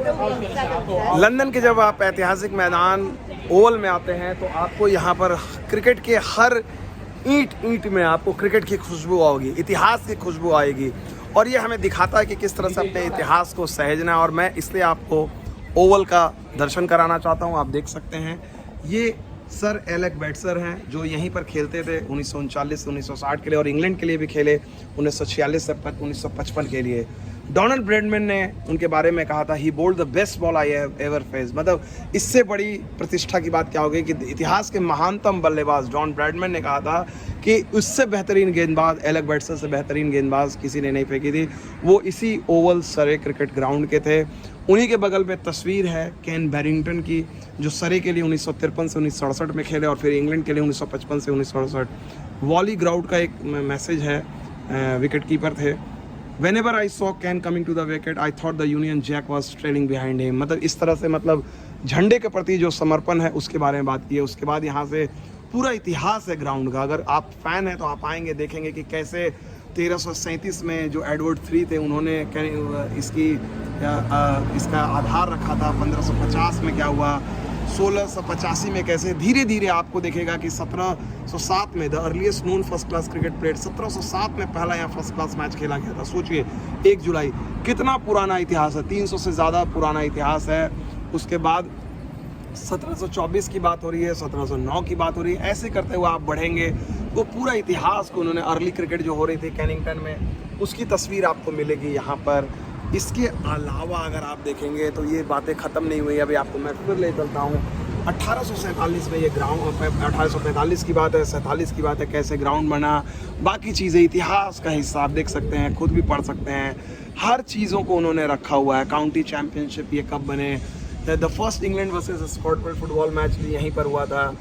London के जब आप ऐतिहासिक मैदान ओवल में आते हैं तो आपको यहाँ पर क्रिकेट के हर ईंट में आपको क्रिकेट की खुशबू आएगी, इतिहास की खुशबू आएगी, और ये हमें दिखाता है कि किस तरह से अपने इतिहास को सहेजना है। और मैं इसलिए आपको ओवल का दर्शन कराना चाहता हूँ। आप देख सकते हैं ये सर एलेक बैट्सर हैं जो यहीं पर खेलते थे 1939 से 1960 के लिए, और इंग्लैंड के लिए भी खेले 1946 से 1955 के लिए। डोनाल्ड ब्रैडमैन ने उनके बारे में कहा था, he bowled the best ball I have ever face. मतलब इससे बड़ी प्रतिष्ठा की बात क्या होगी कि इतिहास के महानतम बल्लेबाज डॉन ब्रैडमैन ने कहा था कि उससे बेहतरीन गेंदबाज, एलेक बैट्सर से बेहतरीन गेंदबाज किसी ने नहीं फेंकी थी। वो इसी ओवल सरे क्रिकेट ग्राउंड के थे। उन्हीं के बगल में तस्वीर है केन बैरिंगटन की, जो सरे के लिए 1953 से 1967 में खेले और फिर इंग्लैंड के लिए 1955 से 1968। वॉली ग्राउट का एक मैसेज है, विकेट कीपर थे। Whenever I saw Ken coming to the wicket, I thought the Union Jack was trailing behind him। मतलब इस तरह से, मतलब झंडे के प्रति जो समर्पण है उसके बारे में बात की है। उसके बाद यहाँ से पूरा इतिहास है ग्राउंड का। अगर आप फैन हैं तो आप आएंगे, देखेंगे कि कैसे 1337 में जो एडवर्ड III थे उन्होंने इसका आधार रखा था। 1550 में क्या हुआ, 1685 में कैसे धीरे धीरे आपको देखेगा कि 1707 में the earliest known first class cricket player, 1707 में पहला यहाँ फर्स्ट क्लास मैच खेला गया था। सोचिए 1 जुलाई, कितना पुराना इतिहास है, 300 से ज़्यादा पुराना इतिहास है। उसके बाद 1724 की बात हो रही है, 1709 की बात हो रही है। ऐसे करते हुए आप बढ़ेंगे वो पूरा इतिहास को उन्होंने, अर्ली क्रिकेट जो हो रही थी कैनिंगटन में, उसकी तस्वीर आपको मिलेगी यहाँ पर। इसके अलावा अगर आप देखेंगे तो ये बातें ख़त्म नहीं हुई। अभी आपको मैं फिर ले चलता हूँ 1847 में ये ग्राउंड, 1845 की बात है, 47 की बात है, कैसे ग्राउंड बना, बाकी चीज़ें इतिहास का हिस्सा आप देख सकते हैं, खुद भी पढ़ सकते हैं। हर चीज़ों को उन्होंने रखा हुआ है। काउंटी चैम्पियनशिप ये कब बने, the first England versus Scotland football match यहीं पर हुआ था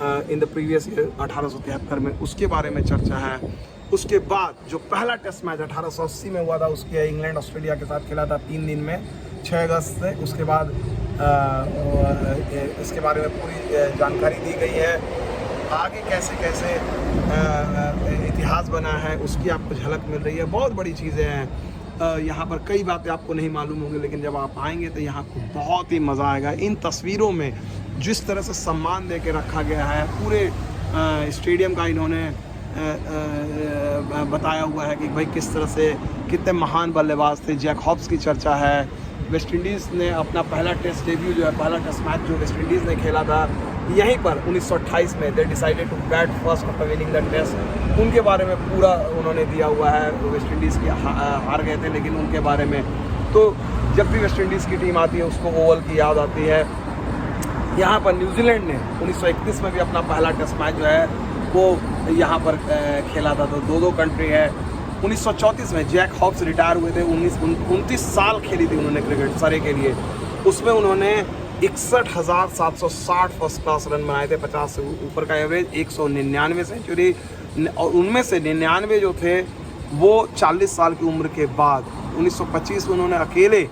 इन द प्रीवियस ईयर 1873 में, उसके बारे में चर्चा है। उसके बाद जो पहला टेस्ट मैच 1880 में हुआ था, उसके इंग्लैंड ऑस्ट्रेलिया के साथ खेला था 3 दिन में 6 अगस्त से। उसके बाद इसके बारे में पूरी जानकारी दी गई है। आगे कैसे कैसे इतिहास बना है उसकी आपको झलक मिल रही है। बहुत बड़ी चीज़ें हैं यहाँ पर, कई बातें आपको नहीं मालूम होंगी, लेकिन जब आप आएंगे तो यहाँ को बहुत ही मज़ा आएगा। इन तस्वीरों में जिस तरह से सम्मान दे के रखा गया है, पूरे स्टेडियम का इन्होंने बताया हुआ है कि भाई किस तरह से कितने महान बल्लेबाज थे। जैक हॉब्स की चर्चा है। वेस्ट इंडीज़ ने अपना पहला टेस्ट डेब्यू जो है, पहला टेस्ट मैच जो वेस्ट इंडीज़ ने खेला था यहीं पर 1928 में, they decided to bat first after winning the test. उनके बारे में पूरा उन्होंने दिया हुआ है। वेस्ट इंडीज़ की हार गए थे, लेकिन उनके बारे में तो जब भी वेस्ट इंडीज़ की टीम आती है उसको ओवल की याद आती है। यहाँ पर न्यूजीलैंड ने 1931 में भी अपना पहला टेस्ट मैच जो है वो यहाँ पर खेला था। तो 2-2 कंट्री है। 1934 में जैक हॉब्स रिटायर हुए थे। 29 साल खेली थी उन्होंने क्रिकेट सरे के लिए। उसमें उन्होंने 61,760 फर्स्ट क्लास रन बनाए थे, 50 से ऊपर का एवरेज, 199 सेंचुरी, और उनमें से 99 जो थे वो 40 साल की उम्र के बाद। 1925 में उन्होंने अकेले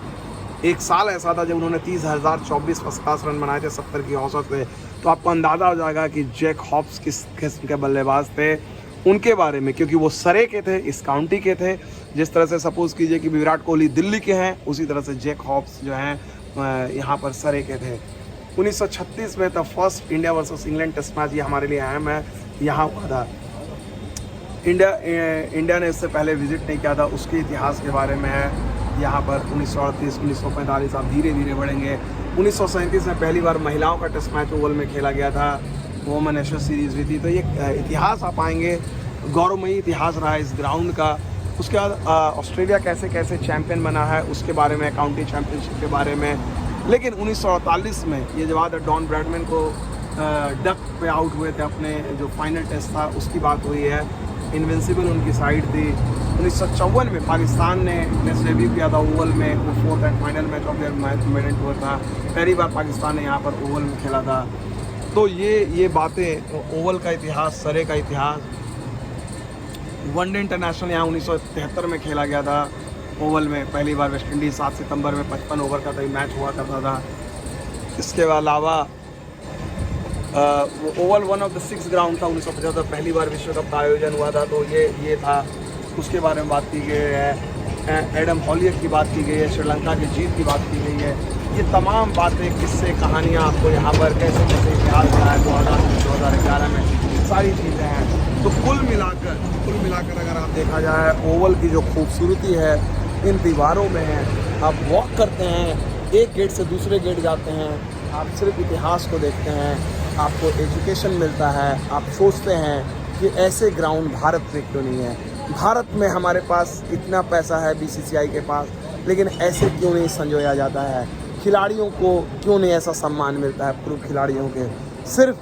एक साल ऐसा था जब उन्होंने 30,024 फर्स्ट क्लास रन बनाए थे 70 की औसत से। तो आपको अंदाज़ा हो जाएगा कि जैक हॉब्स किस किस्म के बल्लेबाज थे उनके बारे में, क्योंकि वो सरे के थे, इस काउंटी के थे। जिस तरह से सपोज़ कीजिए कि विराट कोहली दिल्ली के हैं, उसी तरह से जैक हॉब्स जो हैं यहाँ पर सरे के थे। 1936 में the first India versus England test match, ये हमारे लिए अहम है, यहाँ हुआ था। इंडिया ने इससे पहले विजिट नहीं किया था, उसके इतिहास के बारे में है यहाँ पर। 1938, 1945 आप धीरे धीरे बढ़ेंगे। 1937 में पहली बार महिलाओं का टेस्ट मैच ओवल में खेला गया था, वोमेन एशेज सीरीज़ हुई थी। तो ये इतिहास आप आएंगे, गौरवमयी इतिहास रहा है इस ग्राउंड का। उसके बाद ऑस्ट्रेलिया कैसे कैसे चैम्पियन बना है उसके बारे में, काउंटी चैम्पियनशिप के बारे में। लेकिन 1948 में ये जब बाद डॉन ब्रैडमैन को डक पे आउट हुए थे, अपने जो फाइनल टेस्ट था उसकी बात हुई है। इनविंसिबल उनकी साइड थी। 1954 में पाकिस्तान ने टेस्ट डेब्यू किया था ओवल में, वो 4th and final match of their match मेडेंट हुआ था। पहली बार पाकिस्तान ने यहाँ पर ओवल में खेला था। तो ये बातें, ओवल का इतिहास, सरे का इतिहास। वनडे इंटरनेशनल यहाँ 1973 में खेला गया था ओवल में, पहली बार वेस्ट इंडीज़ 7 सितंबर में 55 ओवर का तो मैच हुआ करता था। इसके अलावा ओवल 1 ऑफ द 6 ग्राउंड था। 1975 पहली बार विश्व कप का आयोजन हुआ था, तो ये था, उसके बारे में बात की गई है। एडम हॉलियर की बात की गई है, श्रीलंका की जीत की बात की गई है। ये तमाम बातें, किस्से, कहानियाँ आपको यहाँ पर कैसे कैसे इतिहास रहा है 2011 में, सारी चीज़ें हैं। तो कुल मिलाकर अगर आप देखा जाए, ओवल की जो खूबसूरती है इन दीवारों में है। आप वॉक करते हैं, एक गेट से दूसरे गेट जाते हैं, आप सिर्फ इतिहास को देखते हैं, आपको एजुकेशन मिलता है। आप सोचते हैं कि ऐसे ग्राउंड भारत में क्यों नहीं है। भारत में हमारे पास इतना पैसा है BCCI के पास, लेकिन ऐसे क्यों नहीं संजोया जाता है। खिलाड़ियों को क्यों नहीं ऐसा सम्मान मिलता है। पूर्व खिलाड़ियों के सिर्फ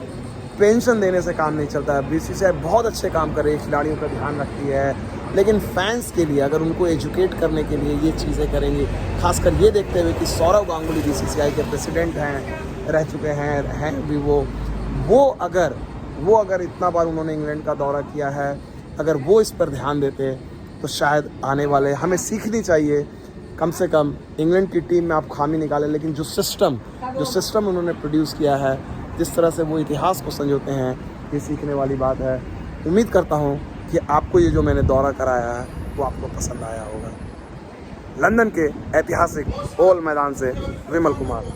पेंशन देने से काम नहीं चलता है। BCCI बहुत अच्छे काम कर रही है, खिलाड़ियों का ध्यान रखती है, लेकिन फैंस के लिए अगर उनको एजुकेट करने के लिए ये चीज़ें करेंगी, खासकर ये देखते हुए कि सौरव गांगुली BCCI के प्रेसिडेंट रह चुके हैं भी वो अगर इतना बार उन्होंने इंग्लैंड का दौरा किया है, अगर वो इस पर ध्यान देते तो शायद आने वाले, हमें सीखनी चाहिए कम से कम। इंग्लैंड की टीम में आप खामी निकालें, लेकिन जो सिस्टम उन्होंने प्रोड्यूस किया है, जिस तरह से वो इतिहास को संजोते हैं, ये सीखने वाली बात है। उम्मीद करता हूँ कि आपको ये जो मैंने दौरा कराया है वो आपको पसंद आया होगा। लंदन के ऐतिहासिक ओवल मैदान से विमल कुमार।